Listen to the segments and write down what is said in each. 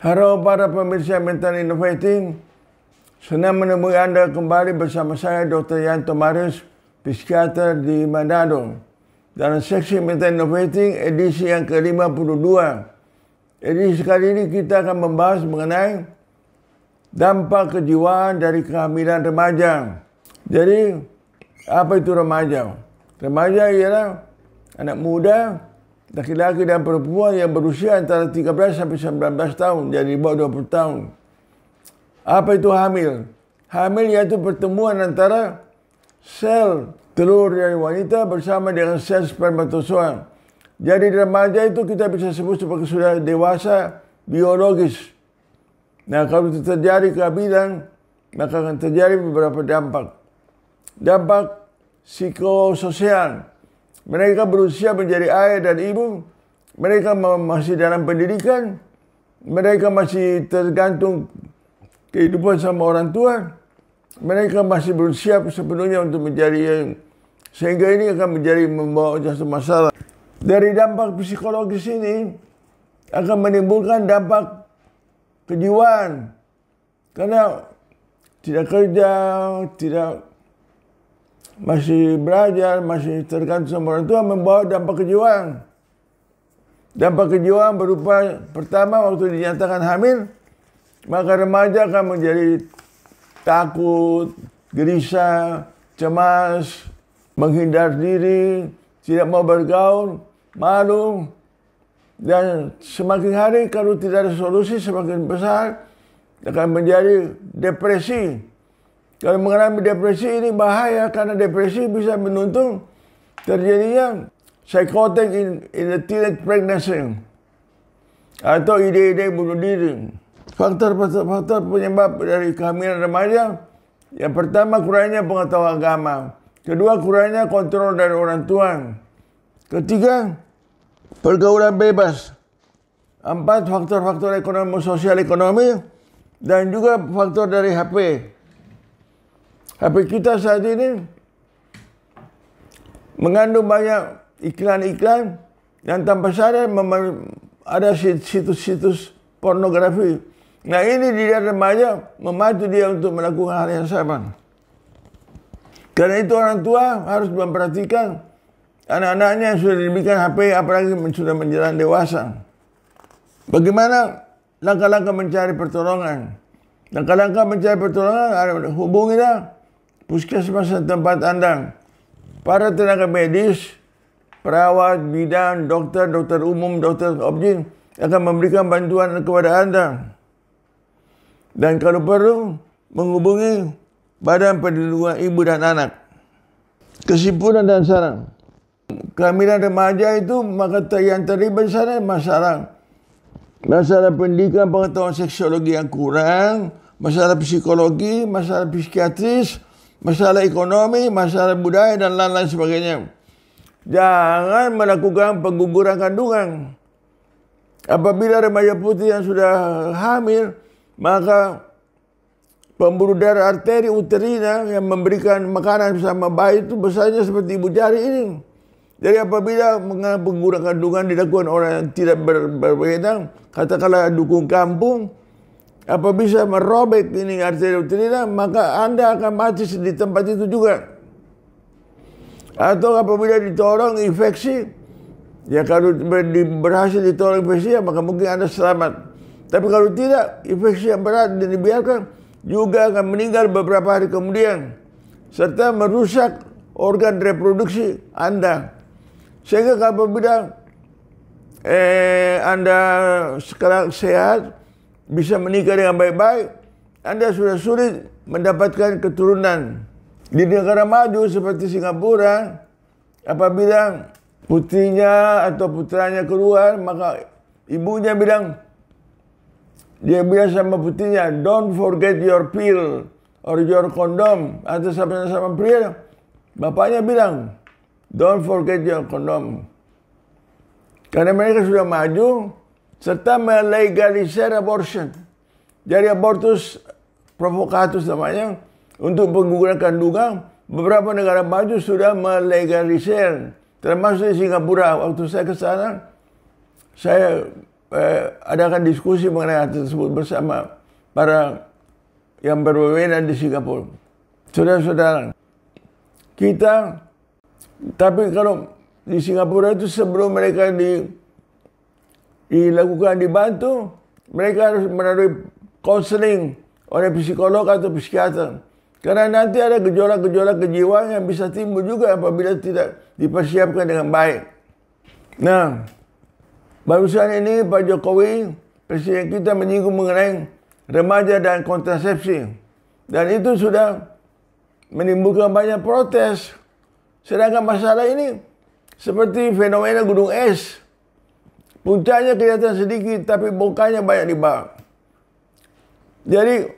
Halo para pemirsa Mental Innovating, senang menemui Anda kembali bersama saya Dr. Yanto Marius, psikiater di Manado. Dalam seksi Mental Innovating edisi yang ke-52. Edisi kali ini kita akan membahas mengenai dampak kejiwaan dari kehamilan remaja. Jadi, apa itu remaja? Remaja ialah anak muda, laki-laki dan perempuan yang berusia antara 13 sampai 19 tahun, jadi di bawah 20 tahun. Apa itu hamil? Hamil yaitu pertemuan antara sel telur dari wanita bersama dengan sel spermatozoa. Jadi remaja itu kita bisa sebut sebagai sudah dewasa biologis. Nah, kalau itu terjadi kehamilan, maka akan terjadi beberapa dampak. Dampak psikososial. Mereka berusia menjadi ayah dan ibu, mereka masih dalam pendidikan, mereka masih tergantung kehidupan sama orang tua, mereka masih belum siap sepenuhnya untuk menjadi, sehingga ini akan menjadi membawa satu masalah. Dari dampak psikologis ini akan menimbulkan dampak kejiwaan, karena tidak kerja, masih belajar, masih tergantung sama orang tua, membawa dampak kejiwaan. Dampak kejiwaan berupa, pertama waktu dinyatakan hamil, maka remaja akan menjadi takut, gelisah, cemas, menghindar diri, tidak mau bergaul, malu. Dan semakin hari kalau tidak ada solusi semakin besar, akan menjadi depresi. Kalau mengalami depresi ini bahaya, karena depresi bisa menuntun terjadinya psychotic in the teenage pregnancy atau ide-ide bunuh diri. Faktor penyebab dari kehamilan remaja, yang pertama kurangnya pengetahuan agama, kedua kurangnya kontrol dari orang tua, ketiga pergaulan bebas, empat faktor-faktor ekonomi, sosial ekonomi, dan juga faktor dari HP. HP kita saat ini mengandung banyak iklan-iklan yang tanpa sadar ada situs-situs pornografi. Nah, ini dia remaja memacu dia untuk melakukan hal yang sama. Karena itu orang tua harus memperhatikan anak-anaknya yang sudah diberikan HP, apalagi sudah menjelang dewasa. Bagaimana langkah-langkah mencari pertolongan? Langkah-langkah mencari pertolongan, hubungilah puskesmas tempat Anda. Para tenaga medis, perawat, bidan, dokter umum, dokter objin akan memberikan bantuan kepada Anda. Dan kalau perlu, menghubungi Badan Perlindungan Ibu dan Anak. Kesimpulan dan saran. Kehamilan remaja itu, maka yang terlibat di sana masalah pendidikan, pengetahuan seksiologi yang kurang, masalah psikologi, masalah psikiatris, masalah ekonomi, masalah budaya, dan lain-lain sebagainya. Jangan melakukan pengguguran kandungan. Apabila remaja putih yang sudah hamil, maka pembuluh darah arteri uterina yang memberikan makanan bersama bayi itu besarnya seperti ibu jari ini. Jadi apabila pengguguran kandungan dilakukan orang yang tidak berwenang, katakanlah dukun kampung, apa bisa merobek ini arteri uterina, maka Anda akan mati di tempat itu juga. Atau apabila ditolong infeksi, ya kalau berhasil ditolong infeksi, ya maka mungkin Anda selamat. Tapi kalau tidak, infeksi yang berat dan dibiarkan, juga akan meninggal beberapa hari kemudian, serta merusak organ reproduksi Anda. Sehingga apabila Anda sekarang sehat, bisa menikah dengan baik-baik, Anda sudah sulit mendapatkan keturunan. Di negara maju seperti Singapura, apabila putrinya atau putranya keluar, maka ibunya dia bilang sama putrinya, don't forget your pill or your condom, atau sama-sama pria. Bapaknya bilang, don't forget your condom. Karena mereka sudah maju, serta melegalisir abortion. Jadi abortus provocatus namanya, untuk pengguguran kandungan, beberapa negara maju sudah melegalisir, termasuk di Singapura. Waktu saya ke sana, saya adakan diskusi mengenai hal tersebut bersama para yang berwenang di Singapura. Saudara-saudara, tapi kalau di Singapura itu sebelum mereka dilakukan dibantu, mereka harus melalui konseling oleh psikolog atau psikiater. Karena nanti ada gejolak-gejolak kejiwaan yang bisa timbul juga apabila tidak dipersiapkan dengan baik. Nah, barusan ini Pak Jokowi, Presiden kita menyinggung mengenai remaja dan kontrasepsi. Dan itu sudah menimbulkan banyak protes. Sedangkan masalah ini seperti fenomena gunung es. Puncaknya kelihatan sedikit, tapi bongkahnya banyak di bawah. Jadi,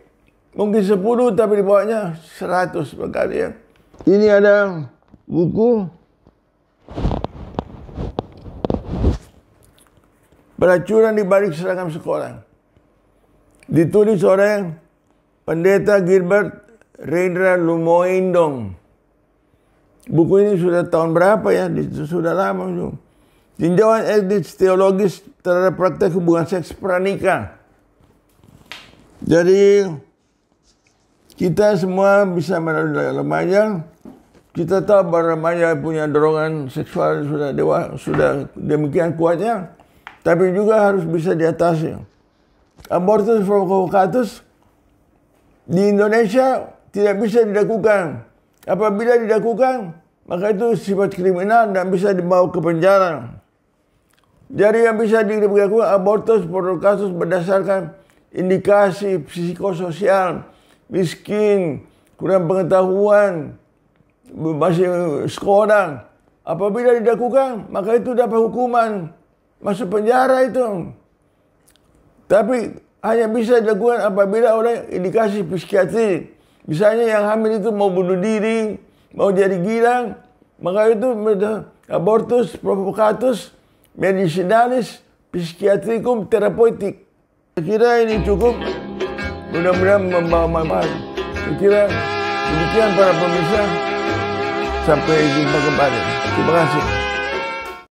mungkin 10, tapi di bawahnya 100 berkali ya. Ini ada buku Pelacuran di balik seragam sekolah. Ditulis oleh Pendeta Gilbert Rendra Lumoindong. Buku ini sudah tahun berapa ya? Sudah lama. Tinjauan etis teologis terhadap praktek hubungan seks pranikah. Jadi kita semua bisa melalui remaja. Kita tahu bahwa remaja punya dorongan seksual sudah demikian kuatnya, tapi juga harus bisa diatasi. Abortus provocatus di Indonesia tidak bisa dilakukan. Apabila dilakukan, maka itu sifat kriminal dan bisa dibawa ke penjara. Jadi yang bisa dilakukan abortus provocatus berdasarkan indikasi psikososial, miskin, kurang pengetahuan, masih sekolah. Apabila dilakukan, maka itu dapat hukuman masuk penjara itu. Tapi hanya bisa dilakukan apabila oleh indikasi psikiatri. Misalnya yang hamil itu mau bunuh diri, mau jadi gila, maka itu abortus provocatus medicinalis psikiatrikum terapeutik. Saya kira ini cukup, mudah-mudahan membawa manfaat. Saya kira demikian para pemirsa, sampai jumpa kembali. Terima kasih.